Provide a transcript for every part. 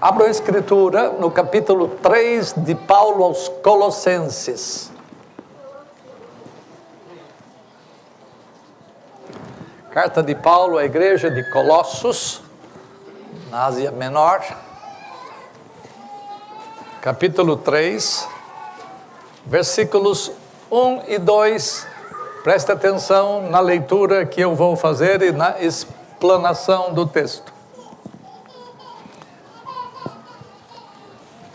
Abra a Escritura no capítulo 3 de Paulo aos Colossenses. Carta de Paulo à igreja de Colossos, na Ásia Menor. Capítulo 3, versículos 1 e 2. Preste atenção na leitura que eu vou fazer e na explanação do texto.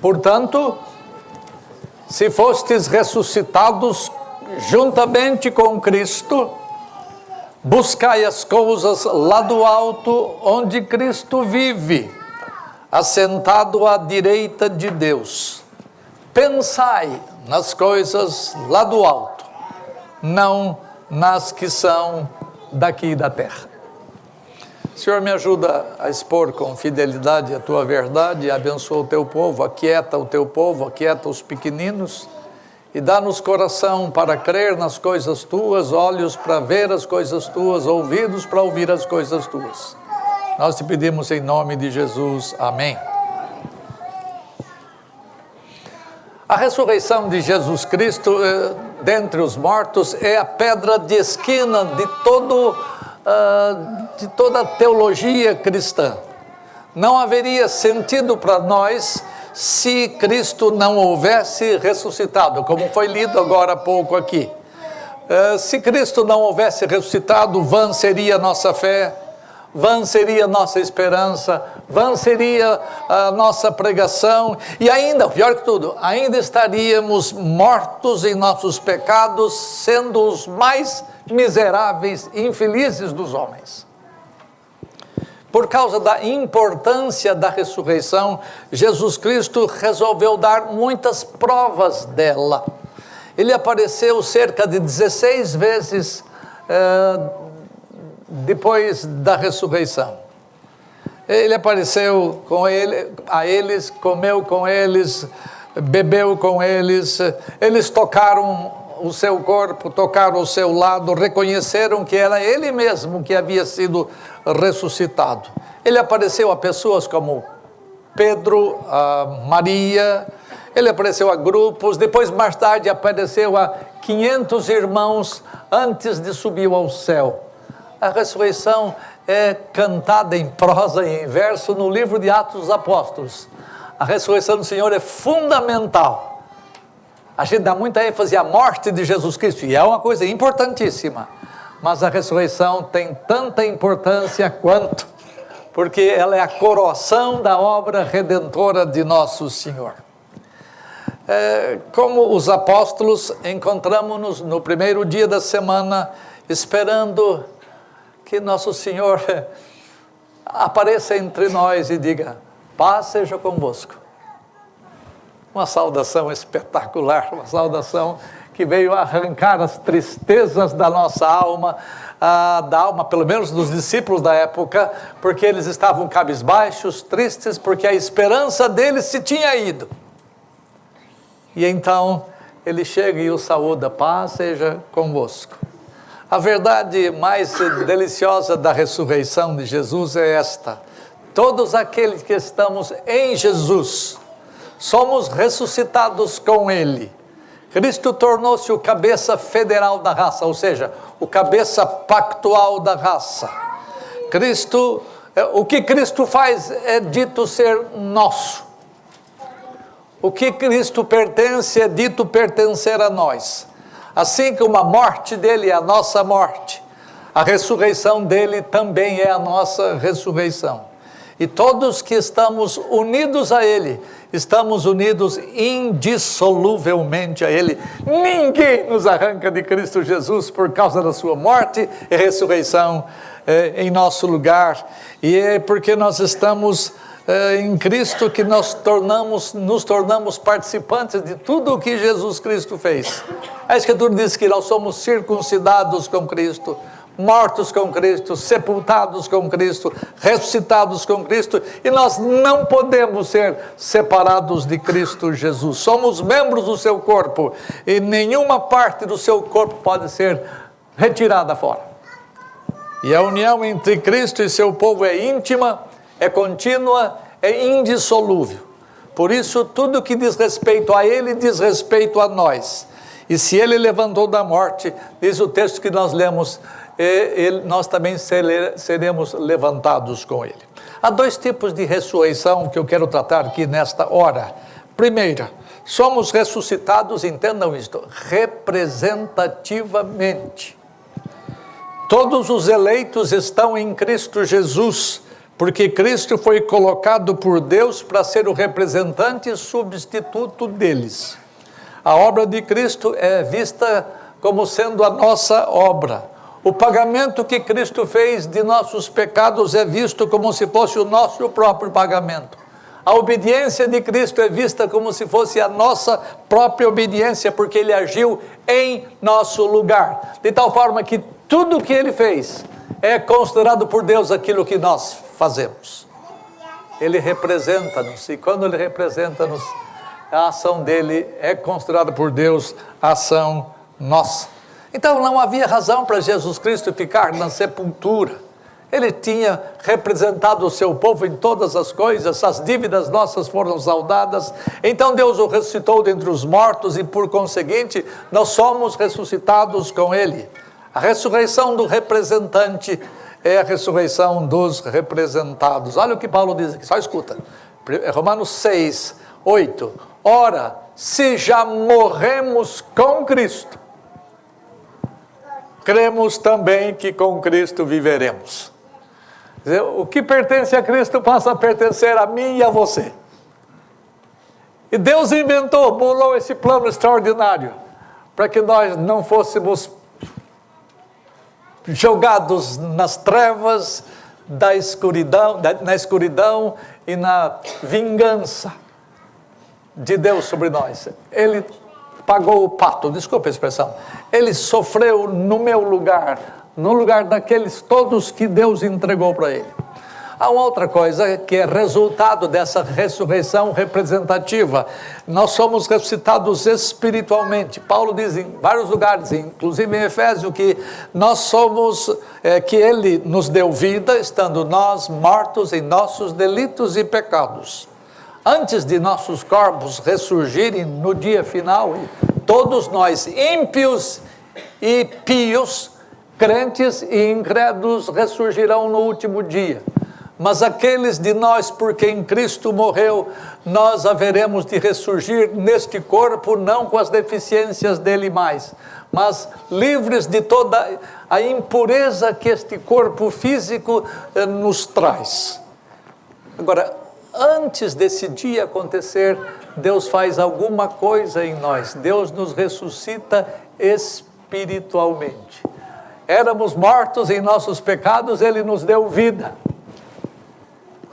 Portanto, se fostes ressuscitados juntamente com Cristo, buscai as coisas lá do alto, onde Cristo vive, assentado à direita de Deus. Pensai nas coisas lá do alto, não nas que são daqui da terra. Senhor, me ajuda a expor com fidelidade a Tua verdade, abençoa o Teu povo, aquieta o Teu povo, aquieta os pequeninos, e dá-nos coração para crer nas coisas Tuas, olhos para ver as coisas Tuas, ouvidos para ouvir as coisas Tuas. Nós te pedimos em nome de Jesus. Amém. A ressurreição de Jesus Cristo dentre os mortos é a pedra de esquina de toda a teologia cristã. Não haveria sentido para nós se Cristo não houvesse ressuscitado, como foi lido agora há pouco aqui. Se Cristo não houvesse ressuscitado, vã seria a nossa fé, vã seria a nossa esperança, vã seria a nossa pregação, e ainda, pior que tudo, ainda estaríamos mortos em nossos pecados, sendo os mais miseráveis e infelizes dos homens. Por causa da importância da ressurreição, Jesus Cristo resolveu dar muitas provas dela. Ele apareceu cerca de 16 vezes depois da ressurreição. Ele apareceu a eles, comeu com eles, bebeu com eles, eles tocaram o seu corpo, tocaram o seu lado, reconheceram que era ele mesmo que havia sido ressuscitado. Ele apareceu a pessoas como Pedro, a Maria, ele apareceu a grupos, depois mais tarde apareceu a 500 irmãos antes de subir ao céu. A ressurreição é cantada em prosa e em verso no livro de Atos dos Apóstolos. A ressurreição do Senhor é fundamental. A gente dá muita ênfase à morte de Jesus Cristo, e é uma coisa importantíssima. Mas a ressurreição tem tanta importância quanto, porque ela é a coroação da obra redentora de nosso Senhor. Como os apóstolos, encontramos-nos no primeiro dia da semana, esperando que nosso Senhor apareça entre nós e diga: paz seja convosco. Uma saudação espetacular, uma saudação que veio arrancar as tristezas da nossa alma, pelo menos dos discípulos da época, porque eles estavam cabisbaixos, tristes, porque a esperança deles se tinha ido. E então ele chega e os saúda: paz seja convosco. A verdade mais deliciosa da ressurreição de Jesus é esta: todos aqueles que estamos em Jesus, somos ressuscitados com Ele. Cristo tornou-se o cabeça federal da raça, ou seja, o cabeça pactual da raça. O que Cristo faz é dito ser nosso. O que Cristo pertence é dito pertencer a nós. Assim como a morte dele é a nossa morte, a ressurreição dele também é a nossa ressurreição. E todos que estamos unidos a Ele, estamos unidos indissoluvelmente a Ele. Ninguém nos arranca de Cristo Jesus por causa da sua morte e ressurreição em nosso lugar. E é porque nós estamos em Cristo que nos tornamos participantes de tudo o que Jesus Cristo fez. A Escritura diz que nós somos circuncidados com Cristo, mortos com Cristo, sepultados com Cristo, ressuscitados com Cristo, e nós não podemos ser separados de Cristo Jesus. Somos membros do seu corpo, e nenhuma parte do seu corpo pode ser retirada fora. E a união entre Cristo e seu povo é íntima, é contínua, é indissolúvel. Por isso, tudo que diz respeito a ele, diz respeito a nós. E se ele levantou da morte, diz o texto que nós lemos, nós também seremos levantados com ele. Há dois tipos de ressurreição que eu quero tratar aqui nesta hora. Primeira, somos ressuscitados, entendam isto, representativamente. Todos os eleitos estão em Cristo Jesus, porque Cristo foi colocado por Deus para ser o representante e substituto deles. A obra de Cristo é vista como sendo a nossa obra. O pagamento que Cristo fez de nossos pecados é visto como se fosse o nosso próprio pagamento. A obediência de Cristo é vista como se fosse a nossa própria obediência, porque Ele agiu em nosso lugar. De tal forma que tudo o que Ele fez é considerado por Deus aquilo que nós fazemos. Ele representa-nos, e quando Ele representa-nos, a ação dele é considerada por Deus ação nossa. Então não havia razão para Jesus Cristo ficar na sepultura. Ele tinha representado o seu povo em todas as coisas, as dívidas nossas foram saldadas. Então Deus o ressuscitou dentre os mortos e, por conseguinte, nós somos ressuscitados com ele. A ressurreição do representante é a ressurreição dos representados. Olha o que Paulo diz aqui, só escuta. Romanos 6, 8. Ora, se já morremos com Cristo, cremos também que com Cristo viveremos. O que pertence a Cristo passa a pertencer a mim e a você. E Deus bolou esse plano extraordinário, para que nós não fôssemos jogados nas trevas da escuridão, na escuridão e na vingança de Deus sobre nós. Ele pagou o pato, desculpa a expressão, ele sofreu no meu lugar, no lugar daqueles todos que Deus entregou para ele. Há uma outra coisa que é resultado dessa ressurreição representativa. Nós somos ressuscitados espiritualmente. Paulo diz em vários lugares, inclusive em Efésios, que nós somos, que ele nos deu vida, estando nós mortos em nossos delitos e pecados. Antes de nossos corpos ressurgirem no dia final, todos nós, ímpios e pios, crentes e incrédulos, ressurgirão no último dia. Mas aqueles de nós por quem Cristo morreu, nós haveremos de ressurgir neste corpo, não com as deficiências dele mais, mas livres de toda a impureza que este corpo físico nos traz. Agora, antes desse dia acontecer, Deus faz alguma coisa em nós. Deus nos ressuscita espiritualmente. Éramos mortos em nossos pecados, Ele nos deu vida.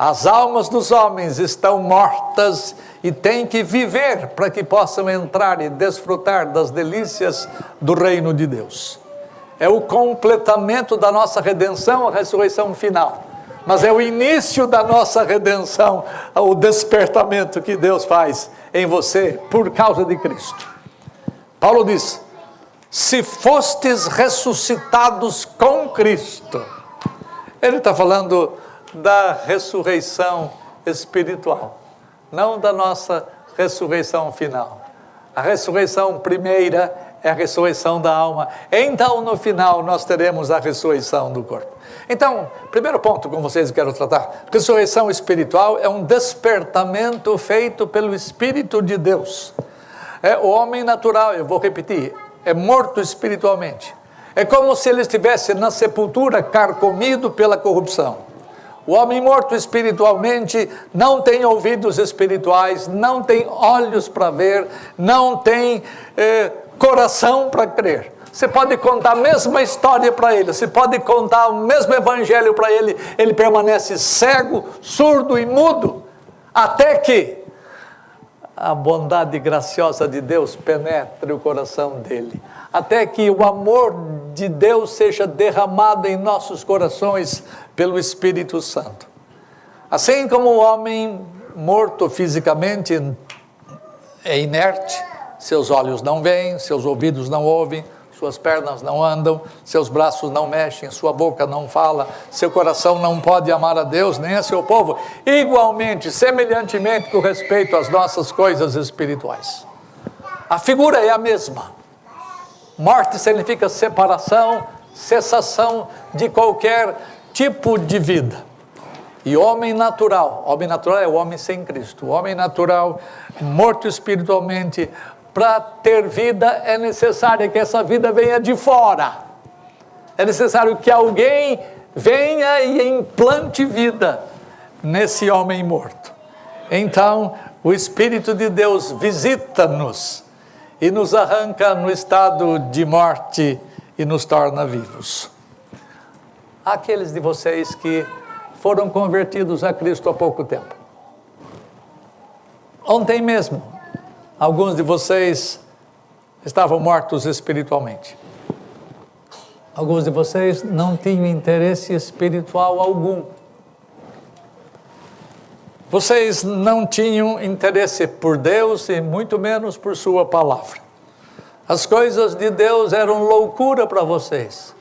As almas dos homens estão mortas e têm que viver para que possam entrar e desfrutar das delícias do reino de Deus. É o completamento da nossa redenção, a ressurreição final. Mas é o início da nossa redenção, o despertamento que Deus faz em você por causa de Cristo. Paulo diz, se fostes ressuscitados com Cristo. Ele está falando da ressurreição espiritual, não da nossa ressurreição final. A ressurreição primeira é a ressurreição da alma. Então, no final, nós teremos a ressurreição do corpo. Então, primeiro ponto com vocês que eu quero tratar. Ressurreição espiritual é um despertamento feito pelo Espírito de Deus. O homem natural, eu vou repetir, é morto espiritualmente. É como se ele estivesse na sepultura, carcomido pela corrupção. O homem morto espiritualmente não tem ouvidos espirituais, não tem olhos para ver, não tem coração para crer. Você pode contar a mesma história para ele, você pode contar o mesmo evangelho para ele, ele permanece cego, surdo e mudo, até que a bondade graciosa de Deus penetre o coração dele, até que o amor de Deus seja derramado em nossos corações pelo Espírito Santo. Assim como o homem morto fisicamente é inerte, seus olhos não veem, seus ouvidos não ouvem, suas pernas não andam, seus braços não mexem, sua boca não fala, seu coração não pode amar a Deus nem a seu povo, igualmente, semelhantemente com respeito às nossas coisas espirituais. A figura é a mesma. Morte significa separação, cessação de qualquer tipo de vida. E homem natural é o homem sem Cristo. O homem natural, morto espiritualmente, para ter vida é necessário que essa vida venha de fora. É necessário que alguém venha e implante vida nesse homem morto. Então, o Espírito de Deus visita-nos e nos arranca no estado de morte e nos torna vivos. Aqueles de vocês que foram convertidos a Cristo há pouco tempo. Ontem mesmo, alguns de vocês estavam mortos espiritualmente. Alguns de vocês não tinham interesse espiritual algum. Vocês não tinham interesse por Deus e muito menos por sua palavra. As coisas de Deus eram loucura para vocês.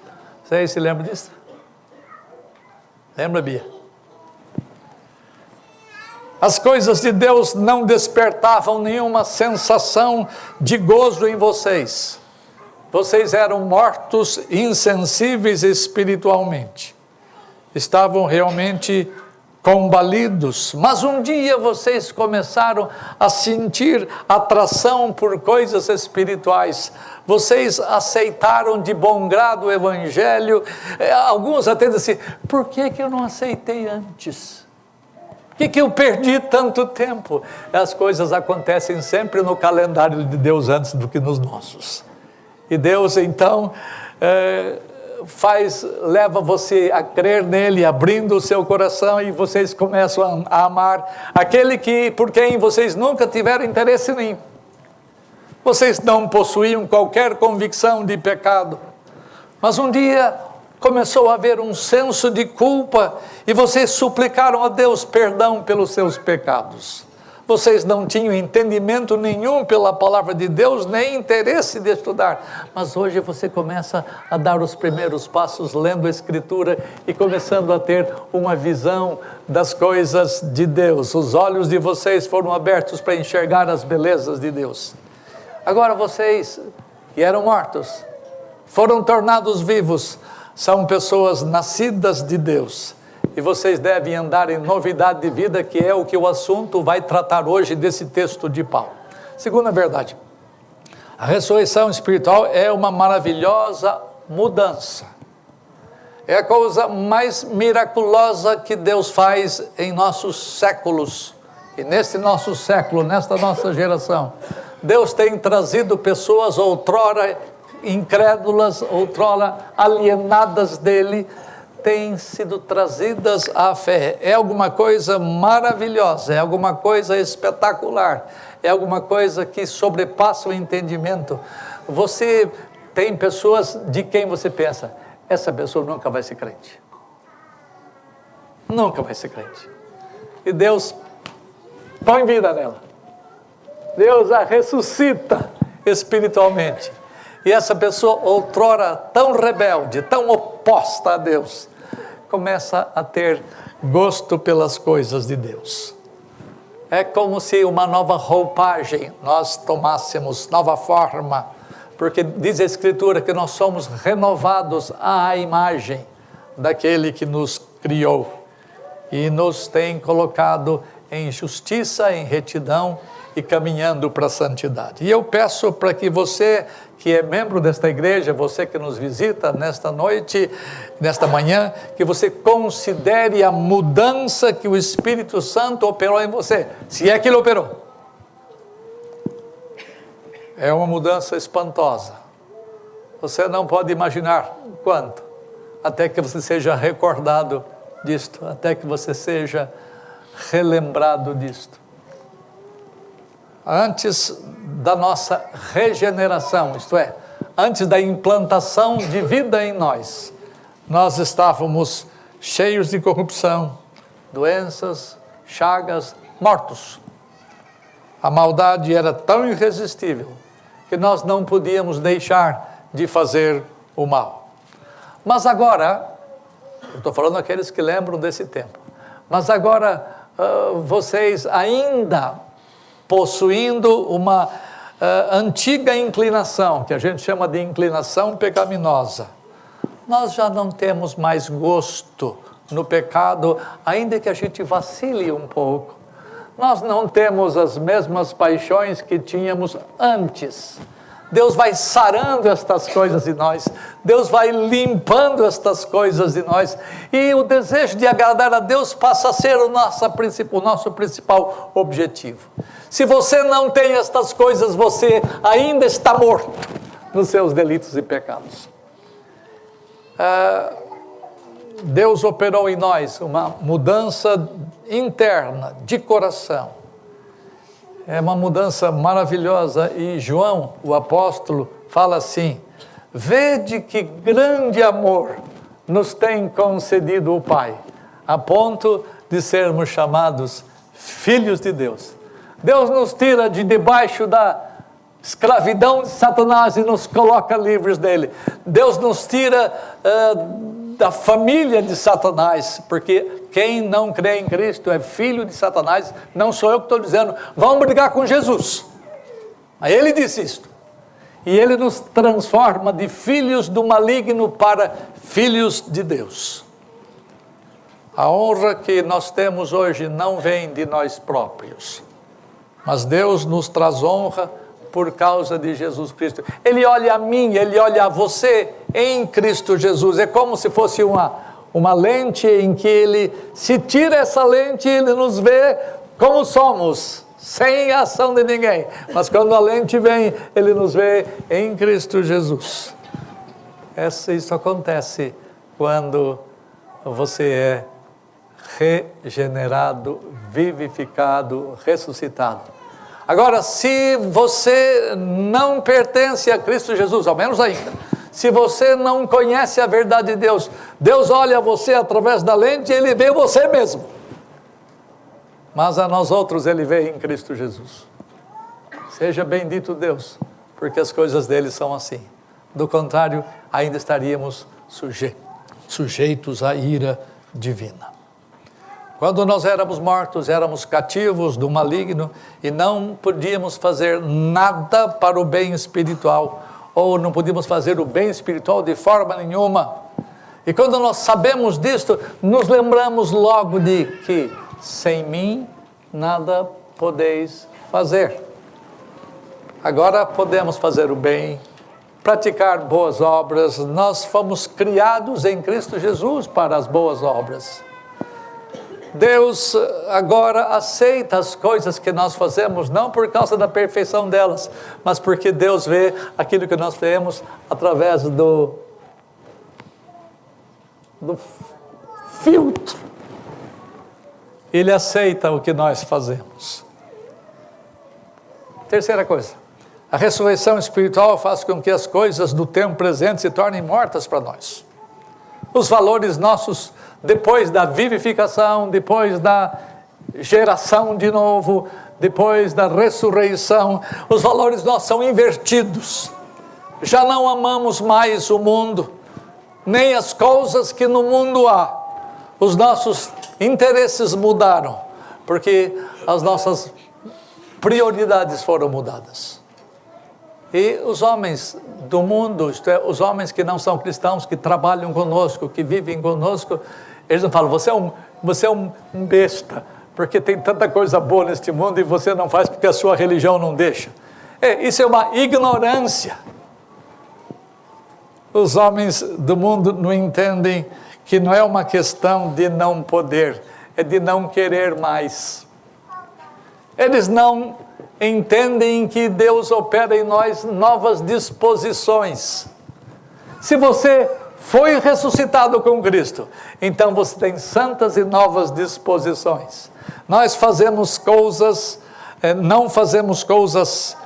Vocês se lembram disso? Lembra, Bia? As coisas de Deus não despertavam nenhuma sensação de gozo em vocês. Vocês eram mortos, insensíveis espiritualmente. Estavam realmente combalidos. Mas um dia vocês começaram a sentir atração por coisas espirituais. Vocês aceitaram de bom grado o Evangelho. Alguns até dizem assim, por que eu não aceitei antes? Por que eu perdi tanto tempo? As coisas acontecem sempre no calendário de Deus antes do que nos nossos. E Deus então leva você a crer nele, abrindo o seu coração, e vocês começam a amar aquele por quem vocês nunca tiveram interesse nenhum. Vocês não possuíam qualquer convicção de pecado, mas um dia começou a haver um senso de culpa e vocês suplicaram a Deus perdão pelos seus pecados. Vocês não tinham entendimento nenhum pela palavra de Deus, nem interesse de estudar. Mas hoje você começa a dar os primeiros passos lendo a Escritura e começando a ter uma visão das coisas de Deus. Os olhos de vocês foram abertos para enxergar as belezas de Deus. Agora vocês, que eram mortos, foram tornados vivos, são pessoas nascidas de Deus. E vocês devem andar em novidade de vida, que é o que o assunto vai tratar hoje desse texto de Paulo. Segunda verdade, a ressurreição espiritual é uma maravilhosa mudança. É a coisa mais miraculosa que Deus faz em nossos séculos. E neste nosso século, nesta nossa geração, Deus tem trazido pessoas outrora incrédulas, outrora alienadas dele, têm sido trazidas à fé. É alguma coisa maravilhosa, é alguma coisa espetacular, é alguma coisa que sobrepassa o entendimento. Você tem pessoas de quem você pensa, essa pessoa nunca vai ser crente. Nunca vai ser crente. E Deus põe vida nela. Deus a ressuscita espiritualmente. E essa pessoa, outrora tão rebelde, tão oposta a Deus, começa a ter gosto pelas coisas de Deus. É como se uma nova roupagem nós tomássemos, nova forma, porque diz a Escritura que nós somos renovados à imagem daquele que nos criou e nos tem colocado em justiça, em retidão e caminhando para a santidade. E eu peço para que você, que é membro desta igreja, você que nos visita nesta noite, nesta manhã, que você considere a mudança que o Espírito Santo operou em você, se é que ele operou. É uma mudança espantosa. Você não pode imaginar quanto, até que você seja recordado disto, até que você seja relembrado disto. Antes da nossa regeneração, isto é, antes da implantação de vida em nós, nós estávamos cheios de corrupção, doenças, chagas, mortos. A maldade era tão irresistível que nós não podíamos deixar de fazer o mal. Mas agora, eu estou falando aqueles que lembram desse tempo, mas agora vocês ainda possuindo uma antiga inclinação, que a gente chama de inclinação pecaminosa, nós já não temos mais gosto no pecado, ainda que a gente vacile um pouco. Nós não temos as mesmas paixões que tínhamos antes. Deus vai sarando estas coisas em nós, Deus vai limpando estas coisas em nós, e o desejo de agradar a Deus passa a ser o nosso principal objetivo. Se você não tem estas coisas, você ainda está morto nos seus delitos e pecados. Deus operou em nós uma mudança interna, de coração. É uma mudança maravilhosa, e João, o apóstolo, fala assim: vede que grande amor nos tem concedido o Pai, a ponto de sermos chamados filhos de Deus. Deus nos tira de debaixo da escravidão de Satanás e nos coloca livres dele. Deus nos tira da família de Satanás, porque quem não crê em Cristo é filho de Satanás. Não sou eu que estou dizendo, vamos brigar com Jesus. Mas ele disse isto. E ele nos transforma de filhos do maligno para filhos de Deus. A honra que nós temos hoje não vem de nós próprios, mas Deus nos traz honra por causa de Jesus Cristo. Ele olha a mim, ele olha a você em Cristo Jesus. É como se fosse uma lente em que ele, se tira essa lente, ele nos vê como somos, sem ação de ninguém. Mas quando a lente vem, ele nos vê em Cristo Jesus. Isso acontece quando você é regenerado, vivificado, ressuscitado. Agora, se você não pertence a Cristo Jesus, ao menos ainda, se você não conhece a verdade de Deus, Deus olha você através da lente e ele vê você mesmo. Mas a nós outros ele vê em Cristo Jesus. Seja bendito Deus, porque as coisas dele são assim. Do contrário, ainda estaríamos sujeitos à ira divina. Quando nós éramos mortos, éramos cativos do maligno e não podíamos fazer nada para o bem espiritual, ou não podíamos fazer o bem espiritual de forma nenhuma. E quando nós sabemos disto, nos lembramos logo de que sem mim nada podeis fazer. Agora podemos fazer o bem, praticar boas obras. Nós fomos criados em Cristo Jesus para as boas obras. Deus agora aceita as coisas que nós fazemos, não por causa da perfeição delas, mas porque Deus vê aquilo que nós temos através do filtro. Ele aceita o que nós fazemos. Terceira coisa, a ressurreição espiritual faz com que as coisas do tempo presente se tornem mortas para nós. Os valores nossos, depois da vivificação, depois da geração de novo, depois da ressurreição, os valores nossos são invertidos. Já não amamos mais o mundo, nem as coisas que no mundo há. Os nossos interesses mudaram, porque as nossas prioridades foram mudadas. E os homens do mundo, isto é, os homens que não são cristãos, que trabalham conosco, que vivem conosco, eles não falam, você é um besta, porque tem tanta coisa boa neste mundo e você não faz porque a sua religião não deixa. Isso é uma ignorância. Os homens do mundo não entendem que não é uma questão de não poder, é de não querer mais. Eles não entendem que Deus opera em nós novas disposições. Se você foi ressuscitado com Cristo, então você tem santas e novas disposições. Nós fazemos coisas, não fazemos coisas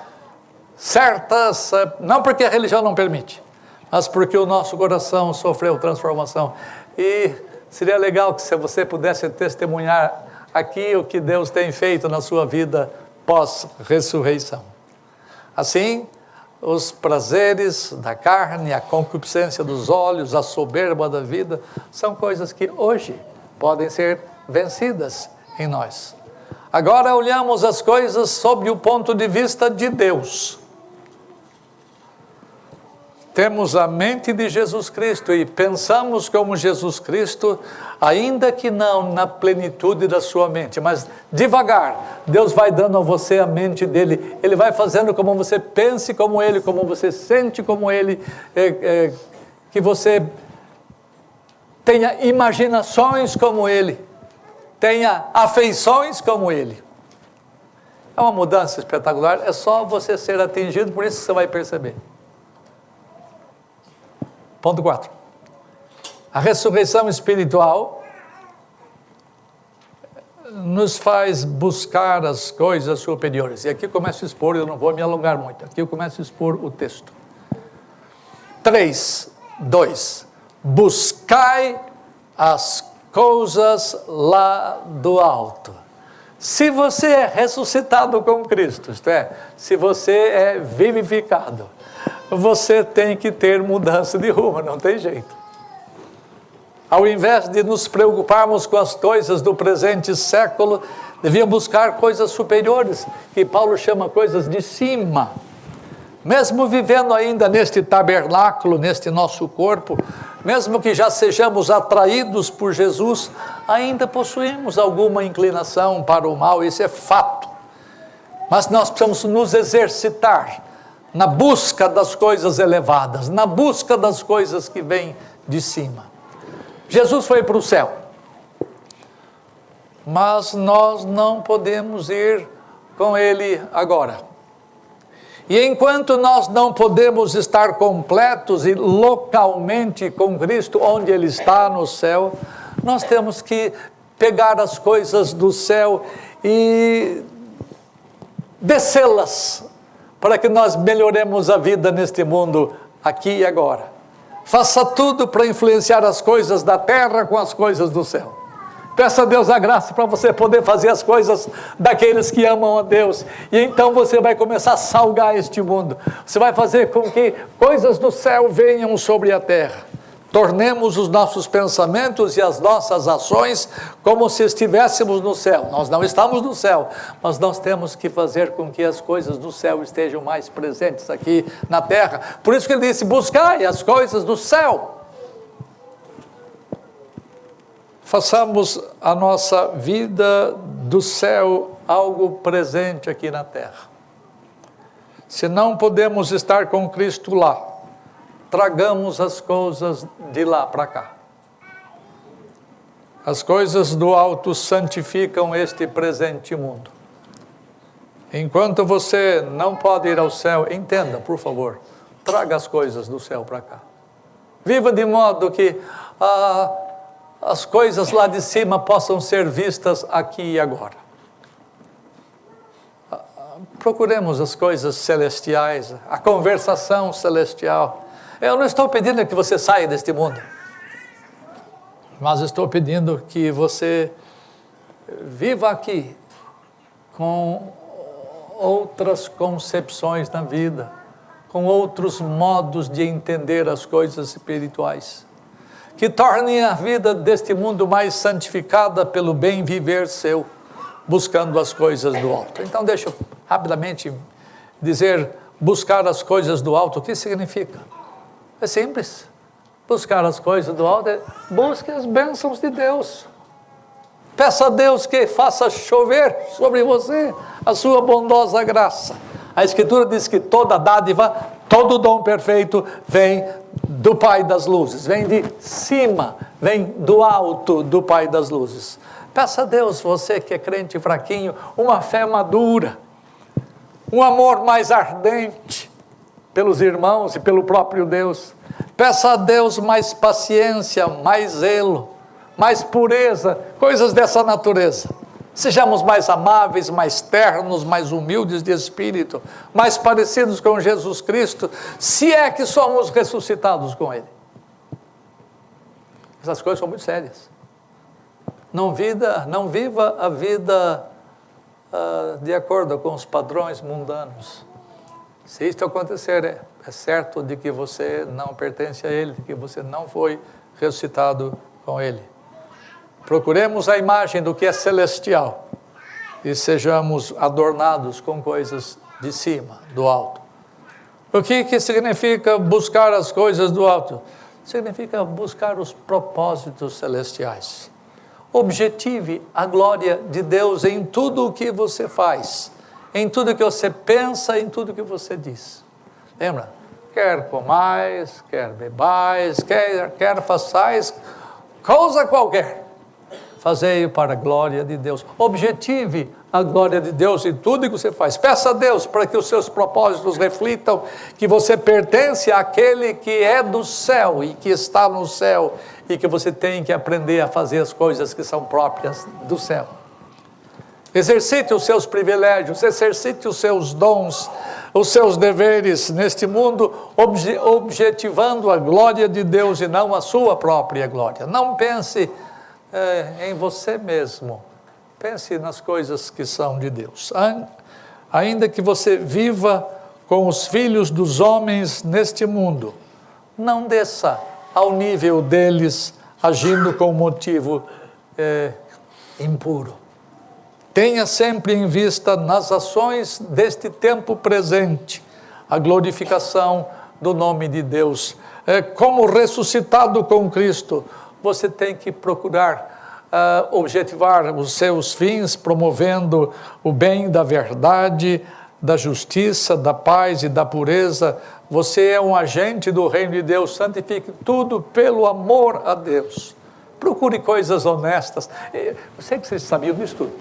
certas, não porque a religião não permite, mas porque o nosso coração sofreu transformação. E seria legal que se você pudesse testemunhar aqui o que Deus tem feito na sua vida pós-ressurreição. Assim, os prazeres da carne, a concupiscência dos olhos, a soberba da vida, são coisas que hoje podem ser vencidas em nós. Agora olhamos as coisas sob o ponto de vista de Deus. Temos a mente de Jesus Cristo e pensamos como Jesus Cristo, ainda que não na plenitude da sua mente, mas devagar, Deus vai dando a você a mente dele, Ele vai fazendo como você pense como Ele, como você sente como Ele, que você tenha imaginações como Ele, tenha afeições como Ele. É uma mudança espetacular, é só você ser atingido, por isso que você vai perceber. Ponto 4. A ressurreição espiritual nos faz buscar as coisas superiores. E aqui eu começo a expor, eu não vou me alongar muito. Aqui eu começo a expor o texto. 3:2. Buscai as coisas lá do alto. Se você é ressuscitado com Cristo, isto é, se você é vivificado, você tem que ter mudança de rumo, não tem jeito. Ao invés de nos preocuparmos com as coisas do presente século, devíamos buscar coisas superiores, que Paulo chama coisas de cima. Mesmo vivendo ainda neste tabernáculo, neste nosso corpo, mesmo que já sejamos atraídos por Jesus, ainda possuímos alguma inclinação para o mal, isso é fato. Mas nós precisamos nos exercitar na busca das coisas elevadas, na busca das coisas que vêm de cima. Jesus foi para o céu, mas nós não podemos ir com Ele agora. E enquanto nós não podemos estar completos e localmente com Cristo, onde Ele está no céu, nós temos que pegar as coisas do céu e descê-las, para que nós melhoremos a vida neste mundo, aqui e agora. Faça tudo para influenciar as coisas da terra com as coisas do céu. Peça a Deus a graça para você poder fazer as coisas daqueles que amam a Deus. E então você vai começar a salgar este mundo. Você vai fazer com que coisas do céu venham sobre a terra. Tornemos os nossos pensamentos e as nossas ações como se estivéssemos no céu. Nós não estamos no céu, mas nós temos que fazer com que as coisas do céu estejam mais presentes aqui na terra. Por isso que ele disse, buscai as coisas do céu. Façamos a nossa vida do céu algo presente aqui na terra. Se não podemos estar com Cristo lá, tragamos as coisas de lá para cá. As coisas do alto santificam este presente mundo. Enquanto você não pode ir ao céu, entenda, por favor, traga as coisas do céu para cá. Viva de modo que as coisas lá de cima possam ser vistas aqui e agora. Procuremos as coisas celestiais, a conversação celestial. Eu não estou pedindo que você saia deste mundo, mas estou pedindo que você viva aqui com outras concepções na vida, com outros modos de entender as coisas espirituais, que tornem a vida deste mundo mais santificada pelo bem viver seu, buscando as coisas do alto. Então deixa eu rapidamente dizer, buscar as coisas do alto, o que significa? É simples. Buscar as coisas do alto, busque as bênçãos de Deus. Peça a Deus que faça chover sobre você a sua bondosa graça. A Escritura diz que toda dádiva, todo dom perfeito vem do Pai das luzes, vem de cima, vem do alto do Pai das luzes. Peça a Deus, você que é crente fraquinho, uma fé madura, um amor mais ardente pelos irmãos e pelo próprio Deus. Peça a Deus mais paciência, mais zelo, mais pureza, coisas dessa natureza. Sejamos mais amáveis, mais ternos, mais humildes de espírito, mais parecidos com Jesus Cristo, se é que somos ressuscitados com Ele. Essas coisas são muito sérias. Não viva a vida de acordo com os padrões mundanos. Se isto acontecer, é certo de que você não pertence a Ele, de que você não foi ressuscitado com Ele. Procuremos a imagem do que é celestial e sejamos adornados com coisas de cima, do alto. O que significa buscar as coisas do alto? Significa buscar os propósitos celestiais. Objetive a glória de Deus em tudo o que você faz, em tudo que você pensa, em tudo que você diz. Lembra? Quer comais, quer bebais, quer façais, coisa qualquer, fazei-o para a glória de Deus. Objetive a glória de Deus em tudo que você faz. Peça a Deus para que os seus propósitos reflitam que você pertence àquele que é do céu e que está no céu e que você tem que aprender a fazer as coisas que são próprias do céu. Exercite os seus privilégios, exercite os seus dons, os seus deveres neste mundo, objetivando a glória de Deus e não a sua própria glória. Não pense em você mesmo, pense nas coisas que são de Deus. Ainda que você viva com os filhos dos homens neste mundo, não desça ao nível deles, agindo com motivo impuro. Tenha sempre em vista nas ações deste tempo presente a glorificação do nome de Deus. Como ressuscitado com Cristo, você tem que procurar objetivar os seus fins, promovendo o bem da verdade, da justiça, da paz e da pureza. Você é um agente do reino de Deus, santifique tudo pelo amor a Deus. Procure coisas honestas. Eu sei que vocês sabiam disso tudo.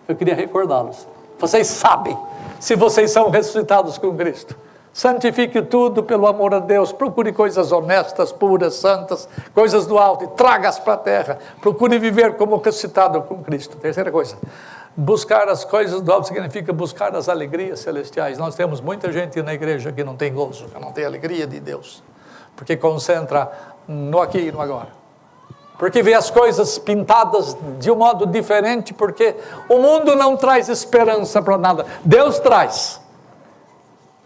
Eu queria recordá-los. Vocês sabem, se vocês são ressuscitados com Cristo. Santifique tudo pelo amor a Deus. Procure coisas honestas, puras, santas, coisas do alto e traga-as para a terra. Procure viver como ressuscitado com Cristo. Terceira coisa, buscar as coisas do alto significa buscar as alegrias celestiais. Nós temos muita gente na igreja que não tem gozo, que não tem alegria de Deus, porque concentra no aqui e no agora. Porque vê as coisas pintadas de um modo diferente, porque o mundo não traz esperança para nada, Deus traz.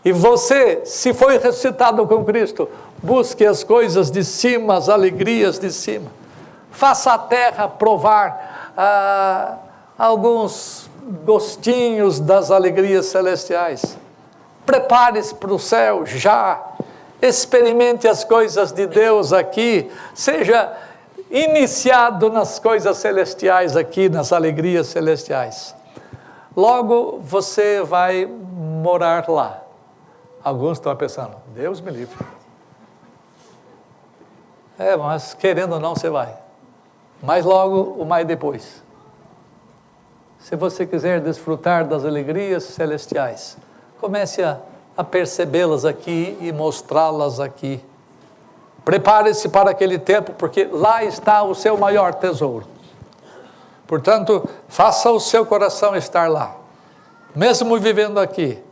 E você, se foi ressuscitado com Cristo, busque as coisas de cima, as alegrias de cima. Faça a terra provar alguns gostinhos das alegrias celestiais. Prepare-se para o céu já. Experimente as coisas de Deus aqui. Seja iniciado nas coisas celestiais aqui, nas alegrias celestiais. Logo você vai morar lá. Alguns estão pensando, Deus me livre. Mas querendo ou não você vai. Mas logo, o mais depois. Se você quiser desfrutar das alegrias celestiais, comece a percebê-las aqui e mostrá-las aqui. Prepare-se para aquele tempo, porque lá está o seu maior tesouro. Portanto, faça o seu coração estar lá. Mesmo vivendo aqui,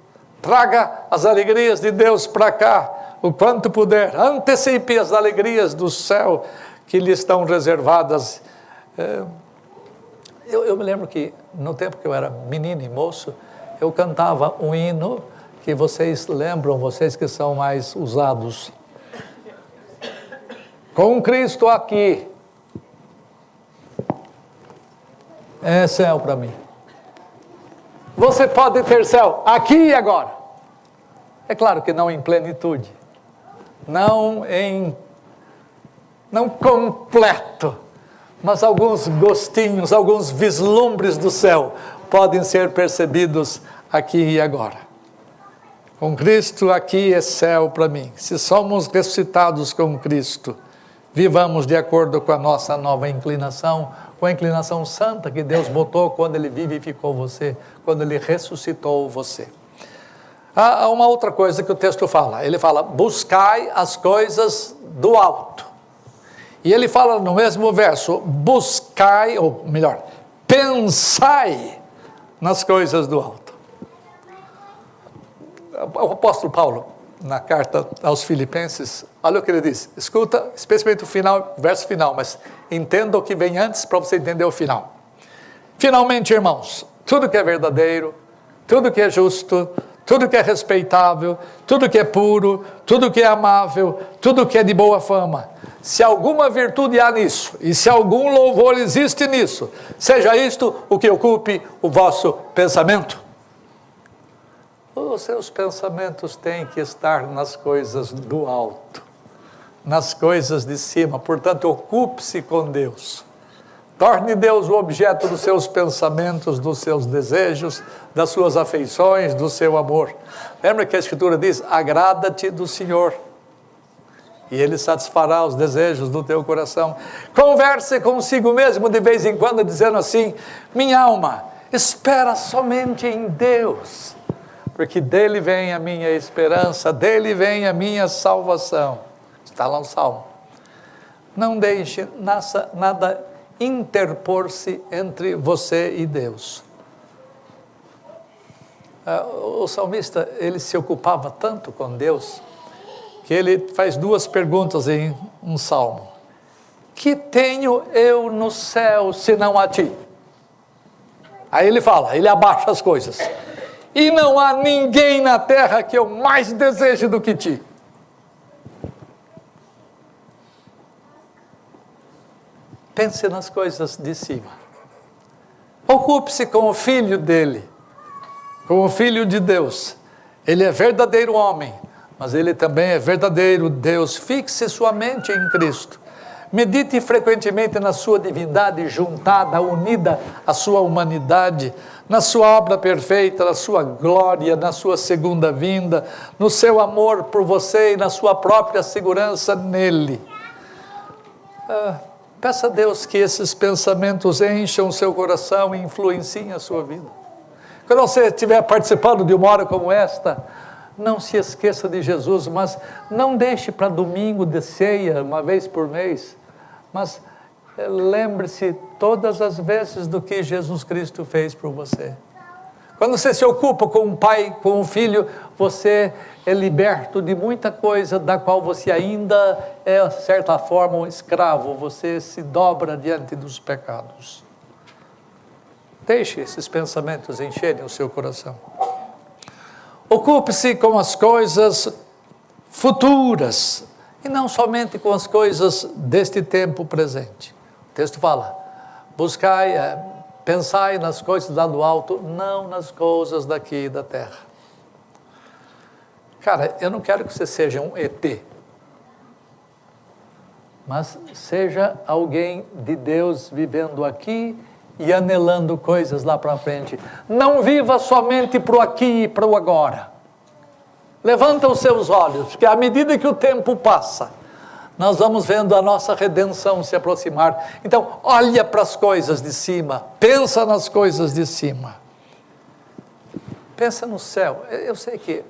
traga as alegrias de Deus para cá, o quanto puder. Antecipe as alegrias do céu que lhe estão reservadas. Eu me lembro que, no tempo que eu era menino e moço, eu cantava um hino que vocês lembram, vocês que são mais usados. Com Cristo aqui, é céu para mim. Você pode ter céu aqui e agora. É claro que não em plenitude, não completo, mas alguns gostinhos, alguns vislumbres do céu podem ser percebidos aqui e agora. Com Cristo aqui é céu para mim. Se somos ressuscitados com Cristo, vivamos de acordo com a nossa nova inclinação, com a inclinação santa que Deus botou quando Ele vivificou você, quando Ele ressuscitou você. Há uma outra coisa que o texto fala. Ele fala, buscai as coisas do alto. E ele fala no mesmo verso, buscai, ou melhor, pensai nas coisas do alto. O apóstolo Paulo, na carta aos Filipenses, olha o que ele diz. Escuta, especialmente o final, verso final, mas entenda o que vem antes para você entender o final. Finalmente, irmãos, tudo que é verdadeiro, tudo que é justo, tudo que é respeitável, tudo que é puro, tudo que é amável, tudo que é de boa fama. Se alguma virtude há nisso, e se algum louvor existe nisso, seja isto o que ocupe o vosso pensamento. Os seus pensamentos têm que estar nas coisas do alto, nas coisas de cima. Portanto, ocupe-se com Deus. Torne Deus o objeto dos seus pensamentos, dos seus desejos, das suas afeições, do seu amor. Lembra que a Escritura diz: agrada-te do Senhor, e Ele satisfará os desejos do teu coração. Converse consigo mesmo de vez em quando, dizendo assim: minha alma, espera somente em Deus, porque dele vem a minha esperança, dele vem a minha salvação. Está lá no Salmo. Não deixe nada interpor-se entre você e Deus. O salmista, ele se ocupava tanto com Deus, que ele faz duas perguntas em um salmo: que tenho eu no céu senão a ti? Aí ele fala, ele abaixa as coisas: e não há ninguém na terra que eu mais deseje do que ti. Pense nas coisas de cima. Ocupe-se com o Filho dele, com o Filho de Deus. Ele é verdadeiro homem, mas ele também é verdadeiro Deus. Fixe sua mente em Cristo. Medite frequentemente na sua divindade juntada, unida à sua humanidade, na sua obra perfeita, na sua glória, na sua segunda vinda, no seu amor por você e na sua própria segurança nele. Peça a Deus que esses pensamentos encham o seu coração e influenciem a sua vida. Quando você estiver participando de uma hora como esta, não se esqueça de Jesus, mas não deixe para domingo de ceia, uma vez por mês, mas lembre-se todas as vezes do que Jesus Cristo fez por você. Quando você se ocupa com o pai, com o filho, você é liberto de muita coisa da qual você ainda é, de certa forma, um escravo. Você se dobra diante dos pecados. Deixe esses pensamentos encherem o seu coração. Ocupe-se com as coisas futuras e não somente com as coisas deste tempo presente. O texto fala: buscai, pensai nas coisas lá do alto, não nas coisas daqui da terra. Cara, eu não quero que você seja um ET, mas seja alguém de Deus vivendo aqui e anelando coisas lá para frente. Não viva somente para o aqui e para o agora. Levanta os seus olhos, porque à medida que o tempo passa, nós vamos vendo a nossa redenção se aproximar. Então, olha para as coisas de cima, pensa nas coisas de cima. Pensa no céu. Eu sei que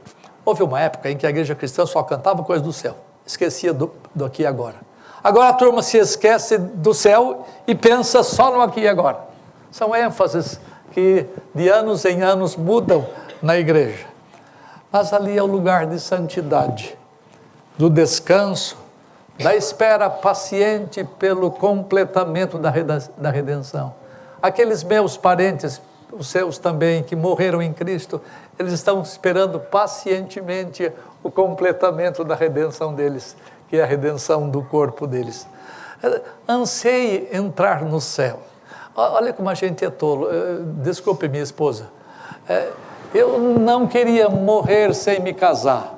houve uma época em que a igreja cristã só cantava coisas do céu, esquecia do aqui e agora. Agora a turma se esquece do céu e pensa só no aqui e agora. São ênfases que de anos em anos mudam na igreja. Mas ali é o lugar de santidade, do descanso, da espera paciente pelo completamento da redenção. Aqueles meus parentes, os seus também, que morreram em Cristo, eles estão esperando pacientemente o completamento da redenção deles, que é a redenção do corpo deles. Anseie entrar no céu. Olha como a gente é tolo. Desculpe, minha esposa. Eu não queria morrer sem me casar.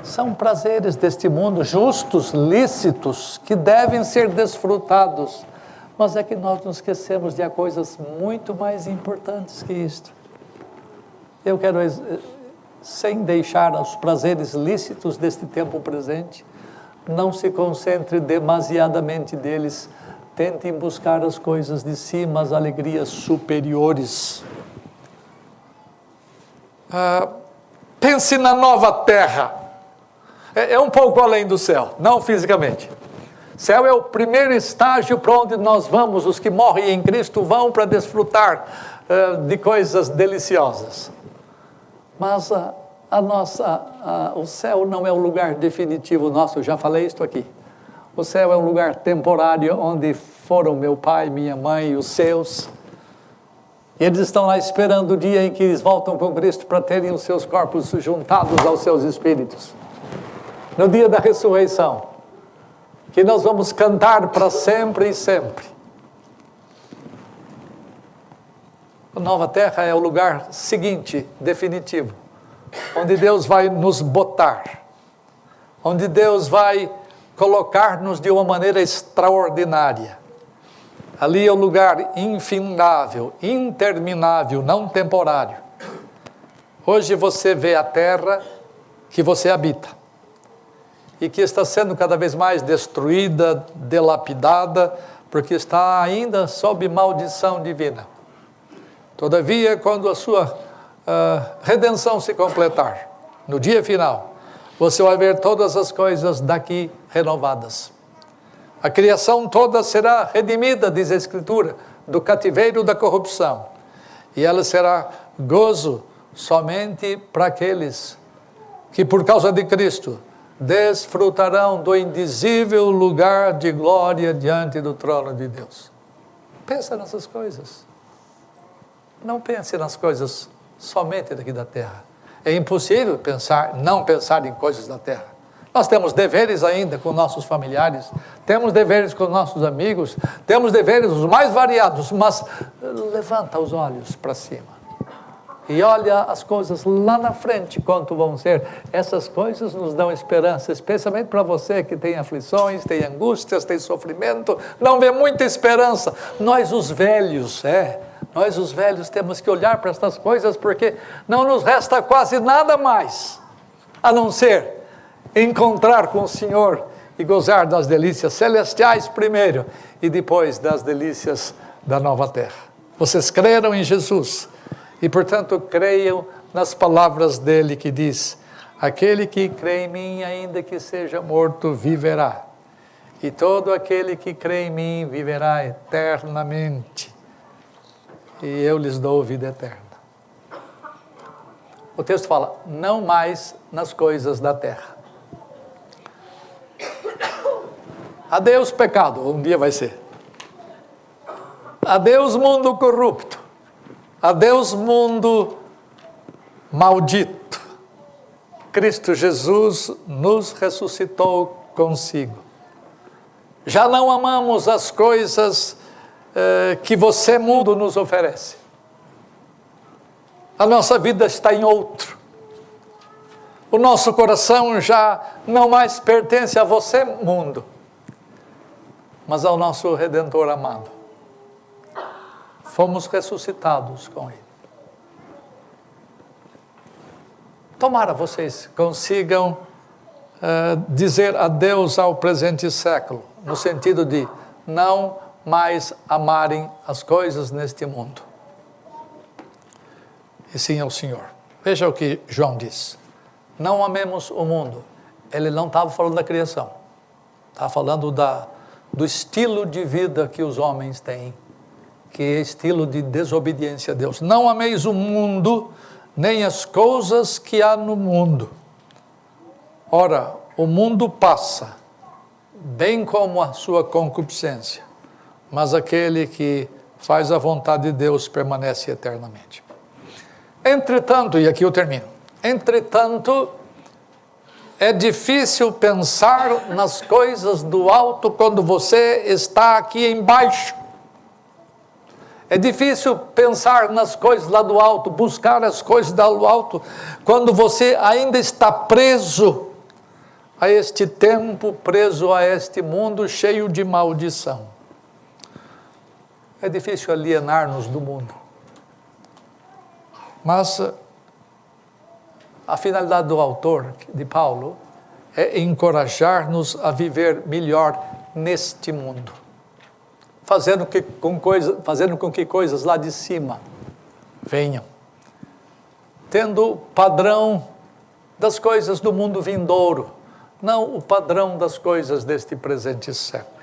São prazeres deste mundo, justos, lícitos, que devem ser desfrutados. Mas é que nós nos esquecemos de coisas muito mais importantes que isto. Eu quero, sem deixar os prazeres lícitos deste tempo presente, não se concentre demasiadamente deles. Tentem buscar as coisas de cima, as alegrias superiores. Pense na nova terra. É um pouco além do céu, não fisicamente. Céu é o primeiro estágio para onde nós vamos. Os que morrem em Cristo vão para desfrutar de coisas deliciosas. Mas o céu não é o lugar definitivo nosso. Eu já falei isso aqui. O céu é um lugar temporário onde foram meu pai, minha mãe e os seus. E eles estão lá esperando o dia em que eles voltam com Cristo para terem os seus corpos juntados aos seus espíritos. No dia da ressurreição, que nós vamos cantar para sempre e sempre. A nova terra é o lugar seguinte, definitivo, onde Deus vai nos botar, onde Deus vai colocar-nos de uma maneira extraordinária. Ali é o lugar infindável, interminável, não temporário. Hoje você vê a terra que você habita e que está sendo cada vez mais destruída, dilapidada, porque está ainda sob maldição divina. Todavia, quando a sua redenção se completar, no dia final, você vai ver todas as coisas daqui renovadas. A criação toda será redimida, diz a Escritura, do cativeiro da corrupção. E ela será gozo somente para aqueles que, por causa de Cristo, desfrutarão do indizível lugar de glória diante do trono de Deus. Pensa nessas coisas. Não pense nas coisas somente daqui da terra. É impossível não pensar em coisas da terra. Nós temos deveres ainda com nossos familiares, temos deveres com nossos amigos, temos deveres os mais variados, mas levanta os olhos para cima e olha as coisas lá na frente, quanto vão ser. Essas coisas nos dão esperança, especialmente para você que tem aflições, tem angústias, tem sofrimento, não vê muita esperança. Nós os velhos temos que olhar para estas coisas, porque não nos resta quase nada mais, a não ser encontrar com o Senhor e gozar das delícias celestiais primeiro e depois das delícias da nova terra. Vocês creram em Jesus e, portanto, creiam nas palavras dele que diz: aquele que crê em mim, ainda que seja morto, viverá. E todo aquele que crê em mim viverá eternamente. E eu lhes dou vida eterna. O texto fala: não mais nas coisas da terra. Adeus pecado, um dia vai ser. Adeus mundo corrupto. Adeus mundo maldito. Cristo Jesus nos ressuscitou consigo. Já não amamos as coisas que você, mundo, nos oferece. A nossa vida está em outro. O nosso coração já não mais pertence a você, mundo, mas ao nosso Redentor amado. Fomos ressuscitados com Ele. Tomara vocês consigam dizer adeus ao presente século, no sentido de não mais amarem as coisas neste mundo, e sim ao Senhor. Veja o que João diz: não amemos o mundo. Ele não estava falando da criação, estava falando do estilo de vida que os homens têm, que é estilo de desobediência a Deus. Não ameis o mundo, nem as coisas que há no mundo. Ora, o mundo passa, bem como a sua concupiscência, mas aquele que faz a vontade de Deus permanece eternamente. Entretanto, e aqui eu termino, entretanto, é difícil pensar nas coisas do alto quando você está aqui embaixo. É difícil pensar nas coisas lá do alto, buscar as coisas lá do alto, quando você ainda está preso a este tempo, preso a este mundo cheio de maldição. É difícil alienar-nos do mundo. Mas a finalidade do autor, de Paulo, é encorajar-nos a viver melhor neste mundo, fazendo com que coisas lá de cima venham, tendo o padrão das coisas do mundo vindouro, não o padrão das coisas deste presente século.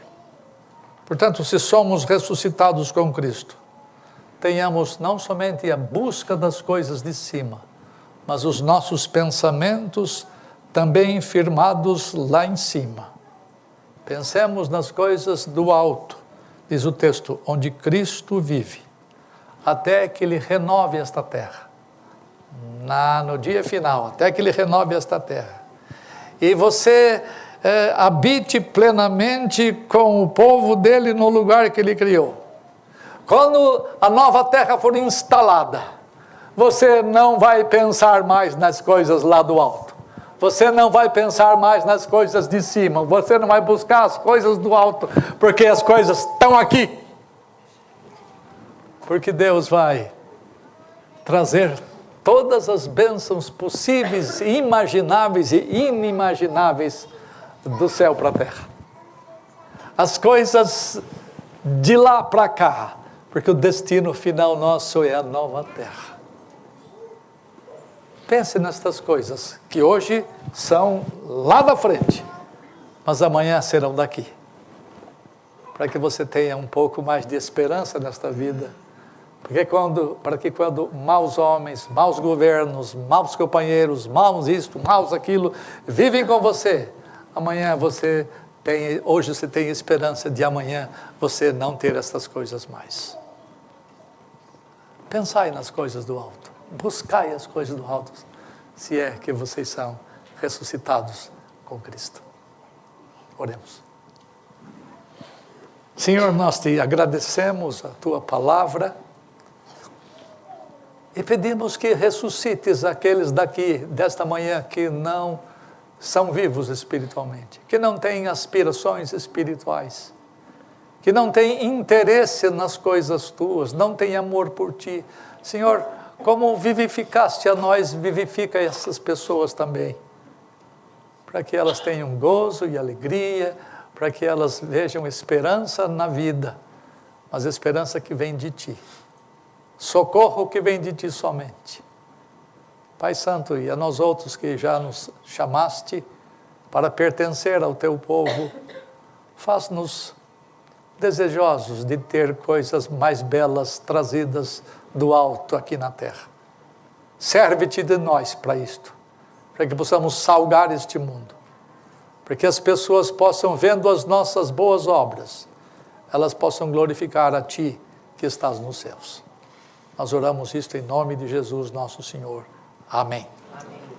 Portanto, se somos ressuscitados com Cristo, tenhamos não somente a busca das coisas de cima, mas os nossos pensamentos também firmados lá em cima. Pensemos nas coisas do alto, diz o texto, onde Cristo vive. até que Ele renove esta terra. No dia final, até que Ele renove esta terra. E você habite plenamente com o povo dEle no lugar que Ele criou. Quando a nova terra for instalada, você não vai pensar mais nas coisas lá do alto. Você não vai pensar mais nas coisas de cima. Você não vai buscar as coisas do alto, porque as coisas estão aqui. Porque Deus vai trazer todas as bênçãos possíveis, imagináveis e inimagináveis do céu para a terra. As coisas de lá para cá, porque o destino final nosso é a nova terra. Pense nestas coisas, que hoje são lá da frente, mas amanhã serão daqui. Para que você tenha um pouco mais de esperança nesta vida. Para que quando maus homens, maus governos, maus companheiros, maus isto, maus aquilo, vivem com você, amanhã hoje você tem esperança de amanhã você não ter essas coisas mais. Pensai nas coisas do alto, buscai as coisas do alto, se é que vocês são ressuscitados com Cristo. Oremos. Senhor, nós te agradecemos a tua palavra e pedimos que ressuscites aqueles desta manhã que não são vivos espiritualmente, que não têm aspirações espirituais, que não têm interesse nas coisas tuas, não têm amor por ti. Senhor, como vivificaste a nós, vivifica essas pessoas também, para que elas tenham gozo e alegria, para que elas vejam esperança na vida, mas esperança que vem de ti, socorro que vem de ti somente. Pai Santo, e a nós outros que já nos chamaste para pertencer ao teu povo, faz-nos desejosos de ter coisas mais belas trazidas do alto aqui na terra. Serve-te de nós para isto, para que possamos salgar este mundo, para que as pessoas possam, vendo as nossas boas obras, elas possam glorificar a ti que estás nos céus. Nós oramos isto em nome de Jesus, nosso Senhor. Amém. Amém.